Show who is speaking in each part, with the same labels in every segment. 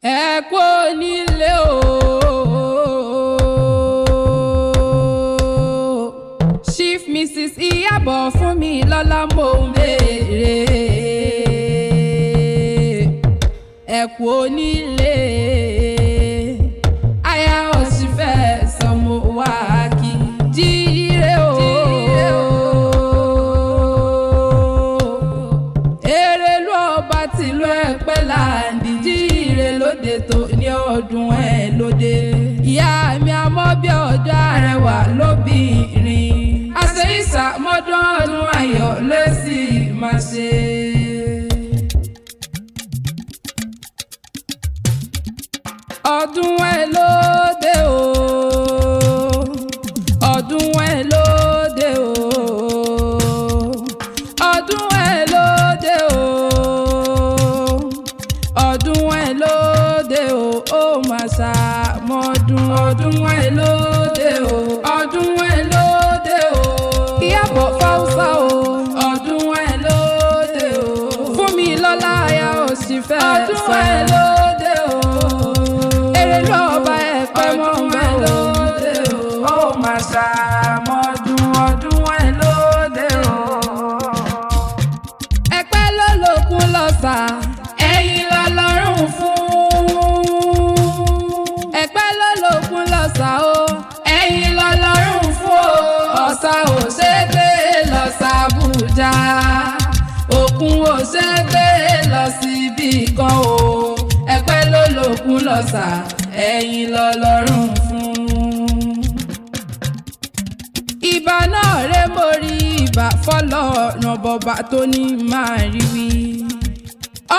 Speaker 1: ẹ kú onílé o. Chief Mrs. Iyabo Funmilola mo ń béèrè. Ẹ kú onílé. Aya Osifeso mo wá kí jíire o. Èrèlú ọba tìlú Ẹ̀pẹ́ láǹdì jíire lóde tó ní ọdún ẹ̀ lóde. Ìyá mi àmọ́ bí ọjọ́ arẹwà lóbìnrin. Àṣẹ ìsàmọ́dún ọdún ayọ̀ ló sì máa ṣe. Ọdún ẹ̀ lóde o. Ọdún ẹ̀ lóde o. Ọdún ẹ̀ lóde o. Ọdún ẹ̀ lóde o. Ó máa ṣàmọ́dún. Ọdún ẹ̀ lóde o. Ọdún ẹ̀ lóde o. Iyabo Fausa o. Ọdún ẹ̀ lóde o. Funmilola aya Osifeso. Ọdún ẹ̀ lóde o. Èrèlú ọba Ẹ̀pẹ́ mọ́ ẹ̀ lóde o. Ó máa ṣàmọ́dún. Ọdún ẹ̀ lóde o. Ẹ̀pẹ́ ló lókun lọ́sà. Ẹ̀yin lọ́lọ́run fún. Ẹ̀pẹ́ ló lókun lọ́sà o. Ẹ̀yin lọ́lọ́run fún o. Ọ̀sà ò ṣe gbé lọ s'Àbújá. Òkun ò ṣe gbé lọ síbì kan o. Ẹ̀pẹ́ ló lókun lọ́sà. Ẹ̀yin lọ́lọ́run fún. Ìbà náà ré mórí ìbà fọlọ́run bọba tó ní máa rí wí.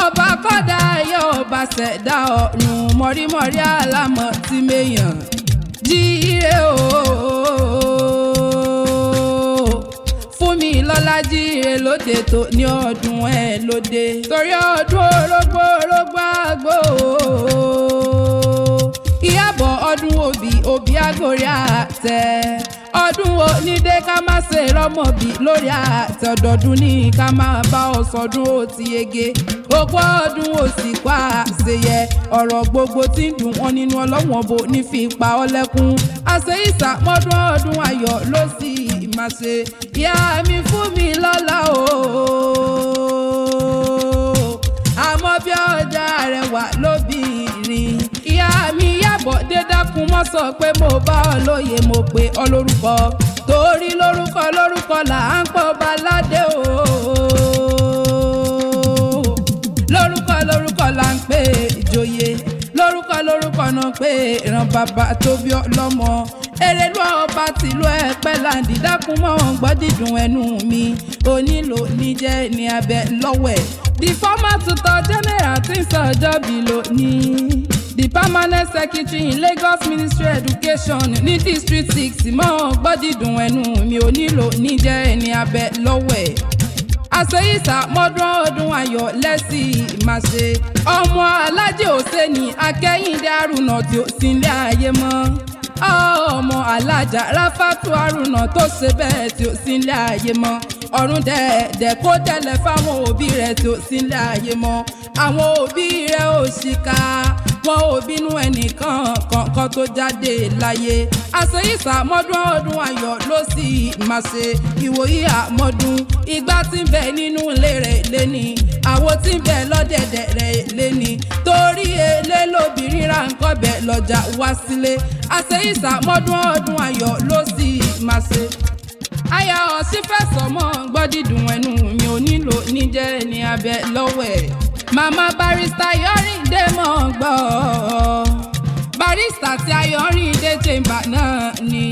Speaker 1: Ọba kọ́dá ayé ọba ṣẹ̀dá ọ̀run mọ̀rímọ̀rí àlámọ̀ tí méyàn jíire o. Funmilola jíire lóde tó ní ọdún ẹ̀ lóde. Torí ọdún orógbó orógbó àgbò. Iyabo ọdún òbí àgórí àtẹ. Ọdún onídé ká má ṣe rọ́mọ̀bí lórí àtẹ. Ọdọọdún ní ká máa bá ọ sọdún ó ti yege. Òpó ọdún ó sì kó àṣeyẹ. Ọ̀rọ̀ gbogbo tí ń dùn wọ́n nínú ọlọ́wọ́n bò ní fi pa ọ́ lẹ́kún. Àṣẹ ìsàmọ́dún ọdún ayọ̀ ló sì máa ṣe. Ìyá mi Funmilola o. Àmọ́ bí ọjà arẹwà lóbìnrin. Ìyá mi Iyabo dé dákun mọ́ sọ pé mo bá ọ lóye mo pè ọ lórúkọ. Torí lórúkọ lórúkọ là ń pọ̀ baládé o. Lórúkọ lórúkọ là ń pè ìjòyè. Lórúkọ lórúkọ náà pé ìran bàbá tó bí ọlọ́mọ. Èrèlú ọba tìlú Ẹ̀pẹ́ láǹdì dákun mọ́ gbọ́ dídùn ẹnu mi. Onílò níjẹ́ ní abẹ lọ́wẹ̀. The former tutor general tí ń sọjọ́ bí lónìí. The permanent secretary in Lagos Ministry Education ní District 6 mọ́ gbọ́ dídùn ẹnu mi. Onílò níjẹ́ ní abẹ lọ́wẹ̀. Àṣẹ ìsàmọ́dún ọdún ayọ̀ lẹ́sìn máa ṣe. Ọmọ Alájẹ Òṣèní Akẹ́yìndé Àrùnà tí ó sì ń lé ayé mọ́. Ọmọ Alájà Ráfátù Àrùnà tó ṣe bẹ́ẹ̀ tí ó sì ń lé ayé mọ́. Ọ̀run dẹ̀ẹ̀dẹ̀ kó tẹ̀lẹ̀ fáwọn òbí rẹ̀ tí ó sì ń lé ayé mọ́. Àwọn òbí rẹ̀ ò ṣìkà. Wọn ò bínú ẹnìkan kankan tó jáde láyé. Àṣẹ ìsàmọ́dún ọdún ayọ̀ ló sì máa ṣe. Ìwòyí àmọ́dún ìgbà tí ń bẹ nínú ilé rẹ̀ léni. Àwo tí ń bẹ lọ́dẹ̀dẹ̀ rẹ̀ léni. Torí èlé lóbìnrin ra nǹkan bẹ̀ lọ́jà wá sílé. Àṣẹ ìsàmọ́dún ọdún ayọ̀ ló sì máa ṣe. Aya Osifeso mọ́ gbọ́ dídùn ẹnu mi. Onílò níjẹ́ ní abẹ lọ́wẹ̀. Màmá barista Yorinde mọ̀ gbọ́. Barista tí Yorinde chamber náà ni.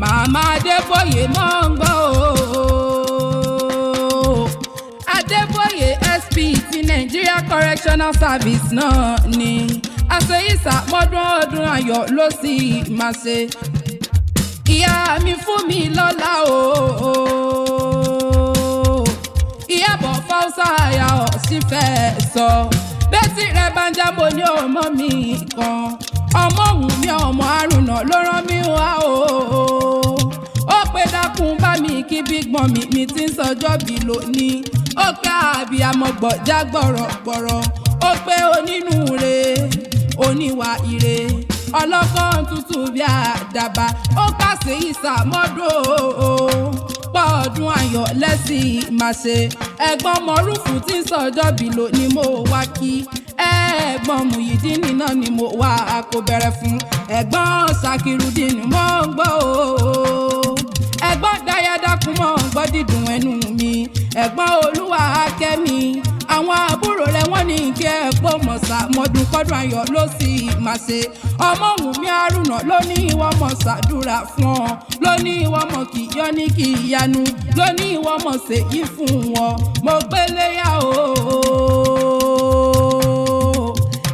Speaker 1: Màmá Adébóyè mọ̀ gbọ́ o. Adébóyè SP ti Nigeria Correctional Service náà ni. Àṣẹ ìsàmọ́dún ọdún ayọ̀ ló sì máa ṣe. Ìyá mi Funmilola o. Iyabo Fausa aya Osifeso. Bẹ́tì rẹ̀ bá ń jábọ̀ ní ọmọ mi kan. Ọmọ òun mi ọmọ Àrùnà ló rán mi wá o. Ó pé dákun bá mi kí bígbọ́n mi ti ń sọjọ́ bí lónìí. Ó pé àbíamọ gbọ̀já gbọ̀rọ̀gbọ̀rọ̀. Ó pé onínúure. oníwà ire ọlọ́kàn tútù bí àdàbà ó kàṣe ìsàmọ́dún pọ́ọ̀dún ayọ̀ lẹ́sìn máa ṣe ẹ̀gbọ́n mọ̀rúfù tí ń sọjọ́ bí lò ní mo wá kí ẹ̀gbọ́n Muyideen náà ni mo wá kó bẹ̀rẹ̀ fún ẹ̀gbọ́n Sakirudeen mo ń gbọ́ ẹ̀gbọ́n dáyàdákun mo ń gbọ́ dídùn ẹnu mi ẹ̀gbọ́n olúwa akẹ́mi àwọn àbúrò rẹ̀ wọ́n ní kí ẹ pọ́ mọ̀sá mọ́dún kọ́dún ayọ̀ ló sì máa ṣe ọmọ Wùmí Haruna ló ní ìwọ mọ̀ ṣàdúrà fún ọ ló ní ìwọ mọ̀ kì yọ ní kì í yanu ló ní ìwọ mọ̀ ṣèyí fún wọn mo gbélé yá o.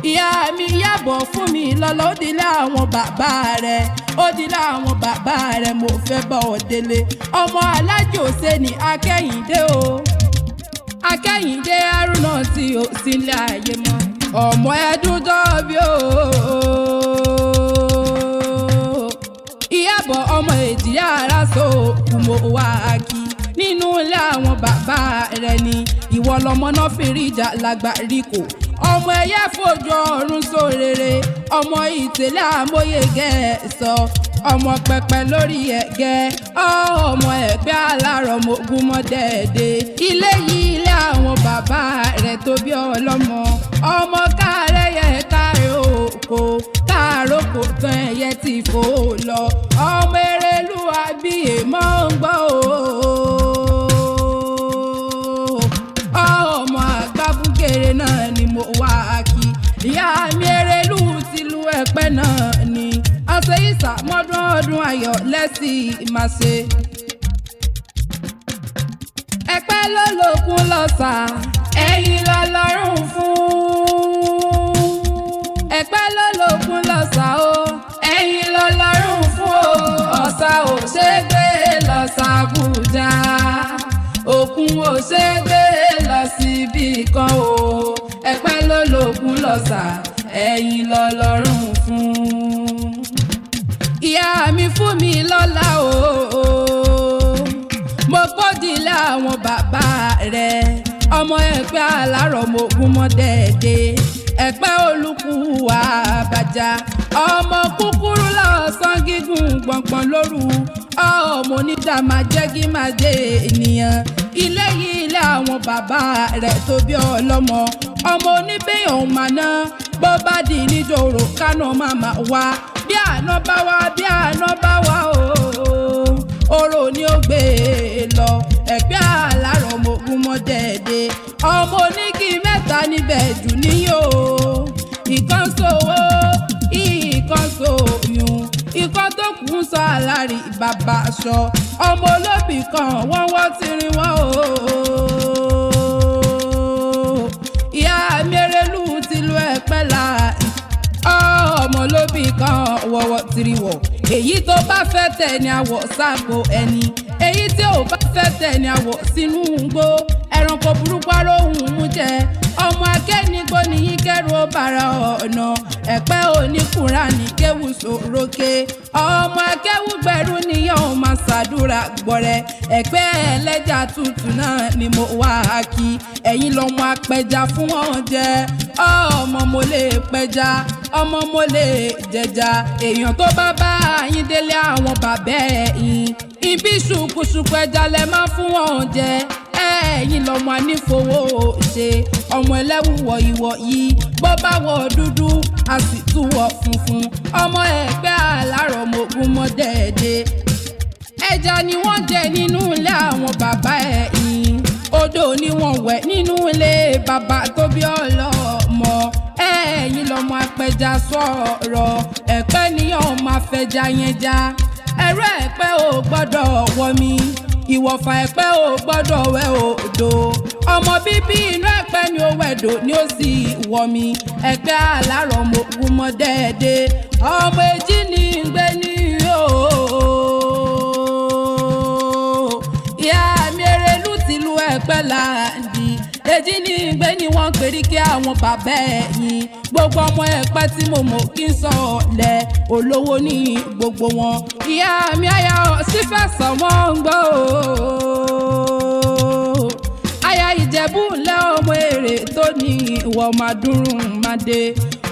Speaker 1: ìyá mi Iyabo Funmilola ó dilé àwọn bàbá rẹ̀ ó dilé àwọn bàbá rẹ̀ mo fẹ́ bá ọ délé ọmọ alájò ṣe ní Akẹ́yìndé o. Akẹ́yìndé Haruna tí ò sílé ayé mọ́ ọmọ ẹdún dọ́bí o. Iyabo ọmọ èjì ara so kùmọ̀ wá kí nínú ilé àwọn bàbá rẹ̀ ni ìwọ lọmọ NOFIRIJA lágbà ríkò ọmọ ẹyẹ fojú ọ̀run sórere ọmọ ìtẹ̀lẹ̀ àmóye gẹ̀ẹ́sọ ọmọ pẹpẹ lórí ẹ̀gẹ́ ọmọ ẹgbẹ́ alárọ̀ mogun mọ́ dẹ́ẹ̀dẹ́ ilé yìí ilé àwọn bàbá rẹ̀ tó bí ọlọ́mọ ọmọ káàrẹ́ yẹ káàrẹ́ òkò káàrọ́ kò tán ẹ̀yẹ tí fò lọ ọmọ Erelu àbíyè mọ́ ń gbọ́ ọmọ àgbábúgèrè náà ni mo wá kí ìyá mi Erelu tìlú Ẹ̀pẹ́ náà ni àṣẹ ìsàmọ́dún ọdún ayọ̀ lẹ́sìn máa ṣe. Ẹ̀pẹ́ ló lókun lọ́sà ẹ̀yìn lọ́lọ́run fún. Ẹ̀pẹ́ ló lókun lọ́sà o ẹ̀yìn lọ́lọ́run fún o. Ọ̀sà ò ṣe gbé lọ s'Àbújá òkun ò ṣe gbé lọ síbì kan o. Ẹ̀pẹ́ ló lókun lọ́sà ẹ̀yìn lọ́lọ́run fún. Ìyá mi Funmilola o mo kódìlé àwọn bàbá rẹ̀ ọmọ Ẹ̀pẹ́ alárọ̀ mogun mọ́ dẹ́ẹ̀dẹ́ Ẹ̀pẹ́ olùkú àbàjá ọmọ kúkúrú lọ́sàn gígùn gbọ̀ngbọ̀n lóru ọmọ oníjà máa jẹ́gí máa dé ènìyàn ilé yìí ilé àwọn bàbá rẹ̀ tó bí ọlọ́mọ ọmọ oníbẹ̀yàn màná bó bá di níjòrò kánú màmá wá bí àná bá wá bí àná bá wá oró ni ó gbé e lọ Ẹ̀pẹ́ alárọ̀ mogun mọ́ dẹ́ẹ̀dẹ́ ọmọ oníkì mẹ́ta níbẹ̀ jù níyó ìkan sówó ìkan sóyún ìkan tó kù ń sọ àlárí bàbá aṣọ ọmọ olóbì kan wọ́n wọ́ tirin wọ́n o. ìyá mi Erelu tìlú Ẹ̀pẹ́ láàyè ọmọ olóbì kan wọ́wọ́ tiriwọ̀ èyí tó bá fẹ́ tẹ̀ ní àwọ̀ sáàpò ẹni èyí tí ò bá fẹ́ tẹ̀ ní àwọ̀ sínú gbó ẹranko burúkú aróhùn mú jẹ ọmọ akẹ́nigbó nìyí kẹ́rù ó bára ọ̀nà Ẹ̀pẹ́ oníkùnránì kéwù sòrókè ọmọ akẹ́wù gbẹ̀rú níyàn ó máa ṣàdúrà gbọ̀rẹ̀ Ẹ̀pẹ́ ẹlẹ́jà tútù náà ni mo wá kí ẹ̀yin lọ́mọ apẹja fún wọn jẹ ọmọ mo lè pẹja ọmọ mo lè jẹja èèyàn tó bá bá yín délé àwọn bàbá ẹ̀yìn ibi ṣùkùṣùkù ẹja lẹ máa fún wọn jẹ ẹ̀yin lọ́mọ anífowó ṣe ọmọ ẹlẹ́wùwọ̀ ìwọ̀ yìí bó bá wọ dúdú a sì tún wọ funfun ọmọ Ẹ̀pẹ́ alárọ̀ mogun mọ́ dẹ́ẹ̀dẹ́ ẹja ni wọ́n jẹ nínú ilé àwọn bàbá ẹ̀yìn odò ni wọ́n wẹ̀ nínú ilé bàbá tó bí ọlọ́mọ ẹ̀yin lọ́mọ apẹja sọ̀rọ̀ Ẹ̀pẹ́ níyàn máa fẹja yẹn já ẹ̀rọ Ẹ̀pẹ́ ò gbọ́dọ̀ wọ̀ mí ìwọ̀fà Ẹ̀pẹ́ ò gbọ́dọ̀ wẹ̀ odò ọmọ bíbí inú Ẹ̀pẹ́ ni ó wẹ̀dò ni ó sì wọ̀ mí Ẹ̀pẹ́ alárọ̀ mogun mọ́ dẹ́ẹ̀dẹ́ ọmọ èjì ní gbé ní o. ìyá mi Erelu tìlú Ẹ̀pẹ́ láàdì èjì ní gbé ni wọ́n pèrí kí àwọn bàbá ẹ̀yìn gbogbo ọmọ Ẹ̀pẹ́ tí mo mọ̀ kí n sọ ọ̀lẹ olówó ní gbogbo wọn ìyá mi aya Osifeso wọ́n ń gbọ́ aya Ìjẹ̀bú ńlẹ́ ọmọ èrè tó ní ìwọ máa dúró máa dé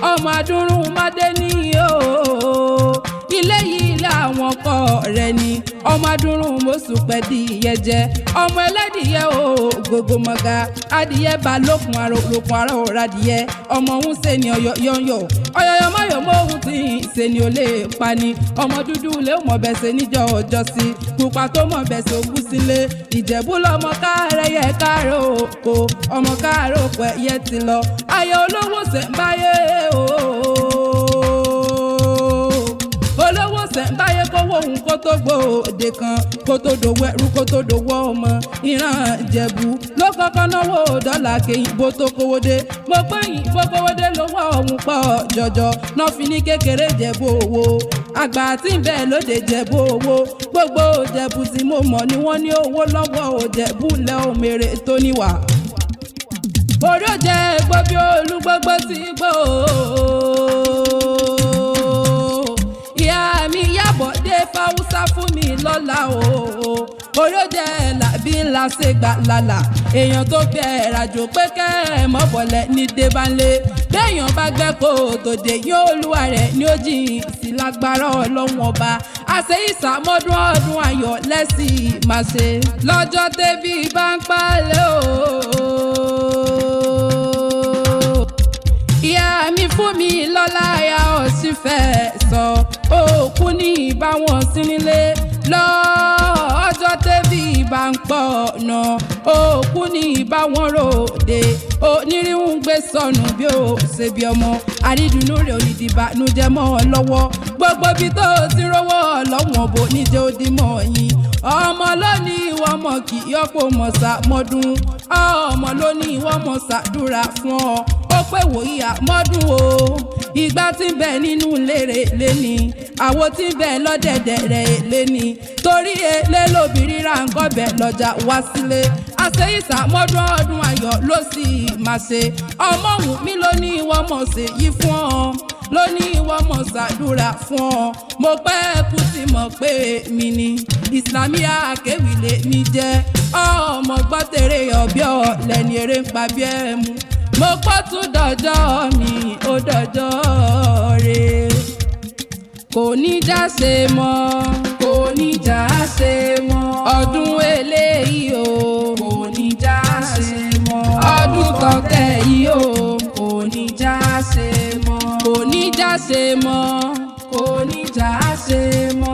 Speaker 1: ọmọ adúrún mádé ní o ilé yìí làwọn ọkọ rẹ̀ ni ọmọ adúrún mọ́sùpẹ́ di ìyẹ́jẹ́ ọmọ ẹlẹ́dìyẹ o gbogbo mọ̀gá adìyẹ bá lókun àrò òradìyẹ ọmọ òun ṣe ni ọyọyọ mọ́yọ̀ mọ́ òun tí ì ṣe ni ó lè pa ni ọmọ dúdú lé mọ̀ bẹ̀sẹ̀ níjọ́ ọjọ́ sí pupa tó mọ̀ bẹ̀sẹ̀ ogún sílé ìjẹ̀bú lọmọ káàrẹ̀yẹ káàrẹ̀ òkò ọmọ káàrẹ̀ òkò ẹ̀yẹ ti lọ ayé olówó ṣẹ̀ǹbáyé o olówó ṣẹ̀ǹbáyé kówó òun kó tó gbòde kan kó tó dòwó ẹrú kó tó dòwó ọmọ ìran ìjẹ̀bú ló kọ́kọ́ náwó dọ́là kéyìn bó tó kówó dé mo gbẹ̀yìn bó kówó dé lówó ọ̀hún pọ̀ jọjọ náà fi ní kékeré jẹ̀bú owó àgbà tí ń bẹ lóde jẹ̀bú owó gbogbo jẹ̀bú tí mo mọ̀ ni wọ́n ní owó lọ́wọ́ òjẹ̀bú lẹ́ òmèrè tó níwà orí òjẹ́ gbọ́bí olúgbọ́gbọ́ tí gbò ìyá mi Iyabo dé fáwúsá fún mi lọ́la o orí òjẹ́ làbí ńlá ṣe gbà lálà èèyàn tó gbẹ ẹ̀ràjò pé kẹ́ ẹ̀ mọ́bọ̀lẹ̀ ní débánlé béèyàn bá gbẹ́ kó tòde yóò olúwa rẹ̀ ní ó jìn sí lágbára ọlọ́run ọba àṣẹ ìsàmọ́dún ọdún ayọ̀ lẹ́sìn máa ṣe lọ́jọ́ tẹ́bí bá ń palẹ̀ o. ìyá mi Funmilola ya Osifeso òkú ní ìbáwọn sí nílé lọ́jọ́ tẹ́bí bá ń pọ̀ ọ̀nà òkú ní ìbáwọn ròde onírìhùn gbé sọnù bí ó ṣe bí ọmọ àrídùnú rẹ̀ onídìbànújẹ́ mọ́ ọ lọ́wọ́ gbogbo bí tó ti rówó ọlọ́wọ́n bò níjẹ́ òdìmọ̀ yín ọmọ lónìí ìwọ ọmọ kì í ọ̀pọ̀ mọ̀sá mọ́dún ọmọ lónìí ìwọ ọmọ ṣàdúrà fún ọ ó pé wòye àmọ́dún o ìgbà tí ń bẹ nínú lérè léni àwo tí ń bẹ lọ́dẹ̀dẹ̀ rẹ̀ léni torí èlé lóbìnrin ra nǹkan bẹ̀ lọ́jà wá sílé àṣẹ ìsàmọ́dún ọdún ayọ̀ ló sì máa ṣe ọmọ òun mi ló ní ìwọ mọ̀ ṣe yí fún ọ ló ní ìwọ mọ̀ ṣàdúrà fún ọ mo pẹ́ kú tí mọ̀ pé mi ni ìsìlámíà akéwìlé mi jẹ́ ọmọ gbọ́tẹ̀rẹ̀ ọ̀bíọ̀ lẹ́ni eré ń pa bí ẹ̀ mú mo pọ́ tún dọ̀jọ́ mi ó dọ̀jọ́ rẹ̀ kò ní já ṣe mọ́ kò ní já ṣe mọ́ ọdún eléyìí o kò ní já ṣe mọ́ ọdún tọ̀tẹ̀ yìí o kò ní já ṣe mọ́ kò ní já ṣe mọ́ kò ní já ṣe mọ́.